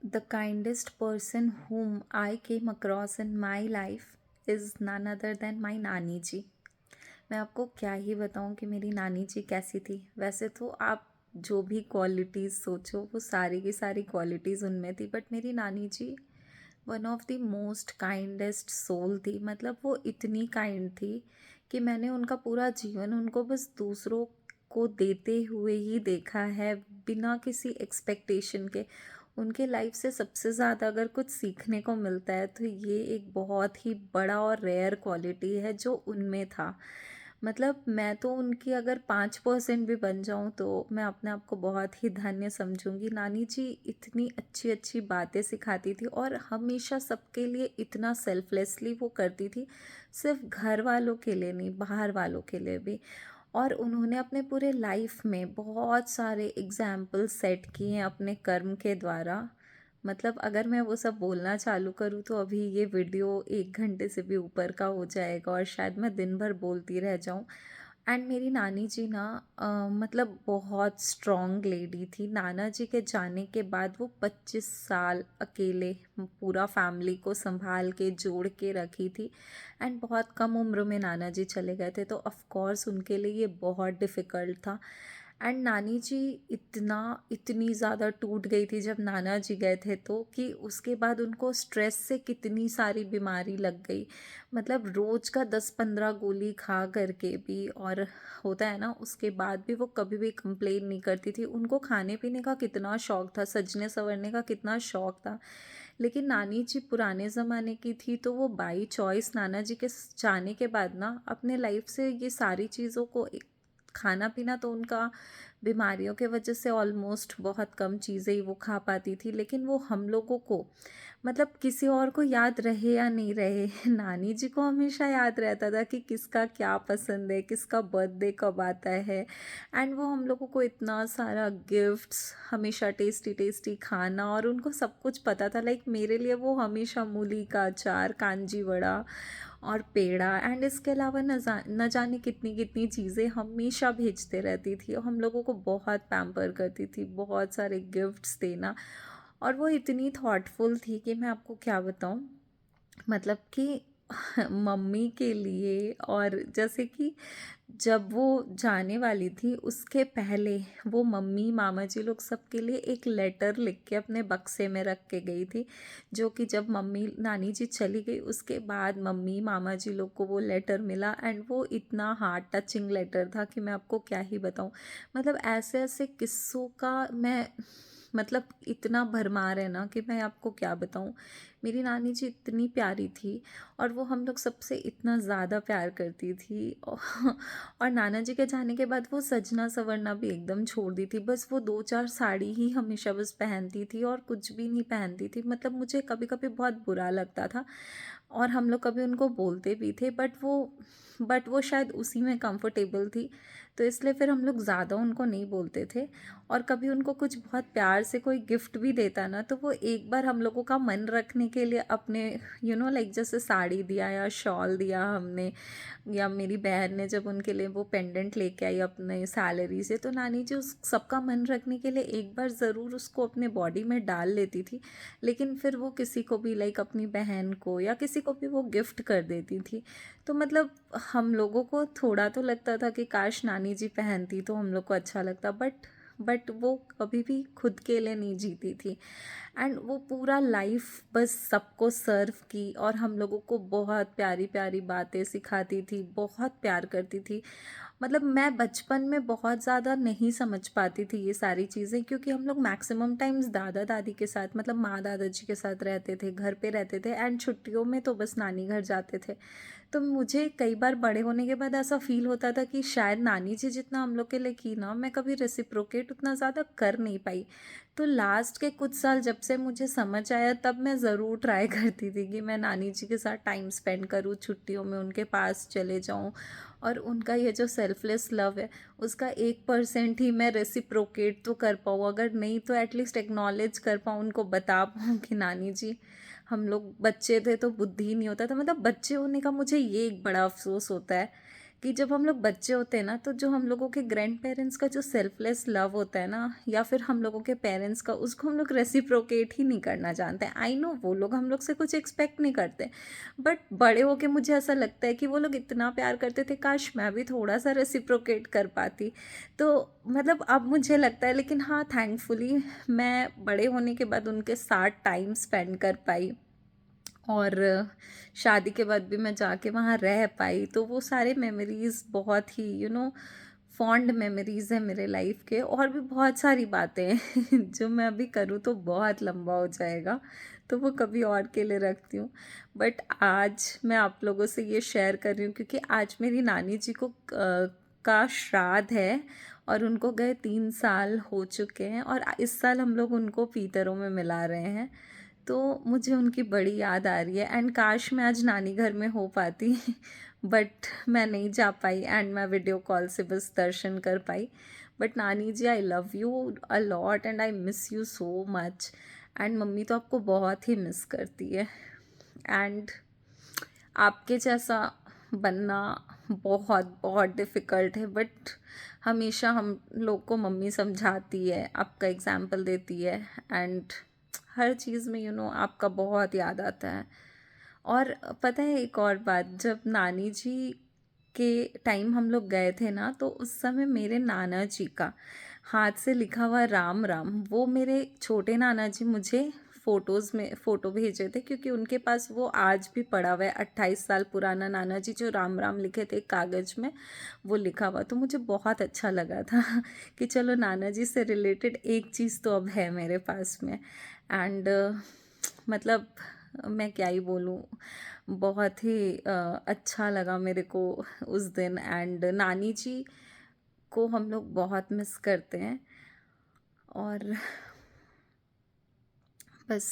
The kindest person whom I came across in my life is none other than my नानी जी। मैं आपको क्या ही बताऊँ कि मेरी नानी जी कैसी थी। वैसे तो आप जो भी क्वालिटीज़ सोचो वो सारी की सारी क्वालिटीज़ उनमें थी, बट मेरी नानी ji one of the most kindest soul थी। मतलब वो इतनी काइंड थी कि मैंने उनका पूरा जीवन उनको बस दूसरों को देते हुए ही देखा है, बिना किसी एक्सपेक्टेशन के। उनके लाइफ से सबसे ज़्यादा अगर कुछ सीखने को मिलता है तो ये एक बहुत ही बड़ा और रेयर क्वालिटी है जो उनमें था। मतलब मैं तो उनकी अगर 5% भी बन जाऊं तो मैं अपने आप को बहुत ही धन्य समझूंगी। नानी जी इतनी अच्छी अच्छी बातें सिखाती थी और हमेशा सबके लिए इतना सेल्फलेसली वो करती थी, सिर्फ घर वालों के लिए नहीं, बाहर वालों के लिए भी। और उन्होंने अपने पूरे लाइफ में बहुत सारे एग्जाम्पल सेट किए हैं अपने कर्म के द्वारा। मतलब अगर मैं वो सब बोलना चालू करूँ तो अभी ये वीडियो 1 घंटे से भी ऊपर का हो जाएगा और शायद मैं दिन भर बोलती रह जाऊँ। एंड मेरी नानी जी ना मतलब बहुत स्ट्रॉन्ग लेडी थी। नाना जी के जाने के बाद वो 25 साल अकेले पूरा फैमिली को संभाल के जोड़ के रखी थी। एंड बहुत कम उम्र में नाना जी चले गए थे, तो ऑफ कोर्स उनके लिए ये बहुत डिफ़िकल्ट था। एंड नानी जी इतनी ज़्यादा टूट गई थी जब नाना जी गए थे, तो कि उसके बाद उनको स्ट्रेस से कितनी सारी बीमारी लग गई। मतलब रोज़ का 10-15 गोली खा करके भी, और होता है ना, उसके बाद भी वो कभी भी कंप्लेन नहीं करती थी। उनको खाने पीने का कितना शौक था, सजने संवरने का कितना शौक था। लेकिन नानी जी पुराने ज़माने की थी, तो वो बाई चॉइस नाना जी के जाने के बाद ना अपने लाइफ से ये सारी चीज़ों को खाना पीना तो उनका बीमारियों के वजह से ऑलमोस्ट बहुत कम चीज़ें ही वो खा पाती थी। लेकिन वो हम लोगों को, मतलब किसी और को याद रहे या नहीं रहे, नानी जी को हमेशा याद रहता था कि किसका क्या पसंद है, किसका बर्थडे कब आता है। एंड वो हम लोगों को इतना सारा गिफ्ट्स, हमेशा टेस्टी टेस्टी खाना, और उनको सब कुछ पता था। लाइक मेरे लिए वो हमेशा मूली का अचार, कांजी वड़ा और पेड़ा, एंड इसके अलावा न जाने कितनी कितनी चीज़ें हमेशा भेजते रहती थी और हम लोगों को बहुत पैम्पर करती थी, बहुत सारे गिफ्ट्स देना। और वो इतनी थॉटफुल थी कि मैं आपको क्या बताऊँ। मतलब कि मम्मी के लिए, और जैसे कि जब वो जाने वाली थी उसके पहले वो मम्मी मामा जी लोग सबके लिए एक लेटर लिख के अपने बक्से में रख के गई थी, जो कि जब मम्मी नानी जी चली गई उसके बाद मम्मी मामा जी लोग को वो लेटर मिला। एंड वो इतना हार्ट टचिंग लेटर था कि मैं आपको क्या ही बताऊं। मतलब ऐसे ऐसे किस्सों का मैं, मतलब इतना भरमार है ना कि मैं आपको क्या बताऊं। मेरी नानी जी इतनी प्यारी थी और वो हम लोग सबसे इतना ज़्यादा प्यार करती थी। और नाना जी के जाने के बाद वो सजना संवरना भी एकदम छोड़ दी थी। बस वो 2-4 साड़ी ही हमेशा बस पहनती थी और कुछ भी नहीं पहनती थी। मतलब मुझे कभी कभी बहुत बुरा लगता था और हम लोग कभी उनको बोलते भी थे, बट वो शायद उसी में कंफर्टेबल थी, तो इसलिए फिर हम लोग ज़्यादा उनको नहीं बोलते थे। और कभी उनको कुछ बहुत प्यार से कोई गिफ्ट भी देता ना, तो वो एक बार हम लोगों का मन रखने के लिए अपने लाइक जैसे साड़ी दिया या शॉल दिया हमने, या मेरी बहन ने जब उनके लिए वो पेंडेंट लेके आई अपने सैलरी से, तो नानी जी उस सबका मन रखने के लिए एक बार ज़रूर उसको अपने बॉडी में डाल लेती थी। लेकिन फिर वो किसी को भी, लाइक अपनी बहन को या किसी को भी वो गिफ्ट कर देती थी। तो मतलब हम लोगों को थोड़ा तो लगता था कि काश नानी जी पहनती तो हम लोग को अच्छा लगता, बट वो कभी भी खुद के लिए नहीं जीती थी। एंड वो पूरा लाइफ बस सबको सर्व की और हम लोगों को बहुत प्यारी प्यारी बातें सिखाती थी, बहुत प्यार करती थी। मतलब मैं बचपन में बहुत ज़्यादा नहीं समझ पाती थी ये सारी चीज़ें, क्योंकि हम लोग मैक्सिमम टाइम्स दादा दादी के साथ, मतलब माँ दादाजी के साथ रहते थे, घर पे रहते थे। एंड छुट्टियों में तो बस नानी घर जाते थे। तो मुझे कई बार बड़े होने के बाद ऐसा फील होता था कि शायद नानी जी जितना हम लोग के लिए की ना, मैं कभी रेसिप्रोकेट उतना ज़्यादा कर नहीं पाई। तो लास्ट के कुछ साल जब से मुझे समझ आया, तब मैं ज़रूर ट्राई करती थी कि मैं नानी जी के साथ टाइम स्पेंड करूँ, छुट्टियों में उनके पास चले जाऊँ, और उनका ये जो सेल्फलेस लव है उसका 1% ही मैं रेसिप्रोकेट तो कर पाऊँ। अगर नहीं तो एटलीस्ट एक्नॉलेज कर पाऊँ, उनको बता पाऊँ कि नानी जी, हम लोग बच्चे थे तो बुद्धि नहीं होता था। मतलब बच्चे होने का मुझे ये एक बड़ा अफसोस होता है कि जब हम लोग बच्चे होते हैं ना, तो जो हम लोगों के ग्रैंड पेरेंट्स का जो सेल्फलेस लव होता है ना, या फिर हम लोगों के पेरेंट्स का, उसको हम लोग रेसिप्रोकेट ही नहीं करना जानते हैं। आई नो वो लोग हम लोग से कुछ एक्सपेक्ट नहीं करते, बट बड़े होके मुझे ऐसा लगता है कि वो लोग इतना प्यार करते थे, काश मैं भी थोड़ा सा रेसिप्रोकेट कर पाती। तो मतलब अब मुझे लगता है, लेकिन हाँ, थैंकफुली मैं बड़े होने के बाद उनके साथ टाइम स्पेंड कर पाई, और शादी के बाद भी मैं जाके वहाँ रह पाई। तो वो सारे मेमोरीज़ बहुत ही फॉन्ड मेमोरीज़ है मेरे लाइफ के। और भी बहुत सारी बातें हैं जो मैं अभी करूँ तो बहुत लंबा हो जाएगा, तो वो कभी और के लिए रखती हूँ। बट आज मैं आप लोगों से ये शेयर कर रही हूँ क्योंकि आज मेरी नानी जी को का श्राद्ध है, और उनको गए 3 साल हो चुके हैं, और इस साल हम लोग उनको पीतरों में मिला रहे हैं। तो मुझे उनकी बड़ी याद आ रही है, एंड काश मैं आज नानी घर में हो पाती बट मैं नहीं जा पाई, एंड मैं वीडियो कॉल से बस दर्शन कर पाई। बट नानी ji, I love you a lot and I miss you so much. And mummy तो आपको बहुत ही मिस करती है, एंड आपके जैसा बनना बहुत बहुत डिफ़िकल्ट है, बट हमेशा हम लोग को मम्मी समझाती है, आपका एग्ज़ाम्पल देती है, एंड हर चीज़ में आपका बहुत याद आता है। और पता है एक और बात, जब नानी जी के टाइम हम लोग गए थे ना, तो उस समय मेरे नाना जी का हाथ से लिखा हुआ राम राम, वो मेरे छोटे नाना जी मुझे फ़ोटोज़ में फ़ोटो भेजे थे, क्योंकि उनके पास वो आज भी पड़ा हुआ है। 28 साल पुराना नाना जी जो राम राम लिखे थे कागज़ में, वो लिखा हुआ। तो मुझे बहुत अच्छा लगा था कि चलो नाना जी से रिलेटेड एक चीज़ तो अब है मेरे पास में। एंड मतलब मैं क्या ही बोलूँ, बहुत ही अच्छा लगा मेरे को उस दिन। एंड नानी जी को हम लोग बहुत मिस करते हैं, और बस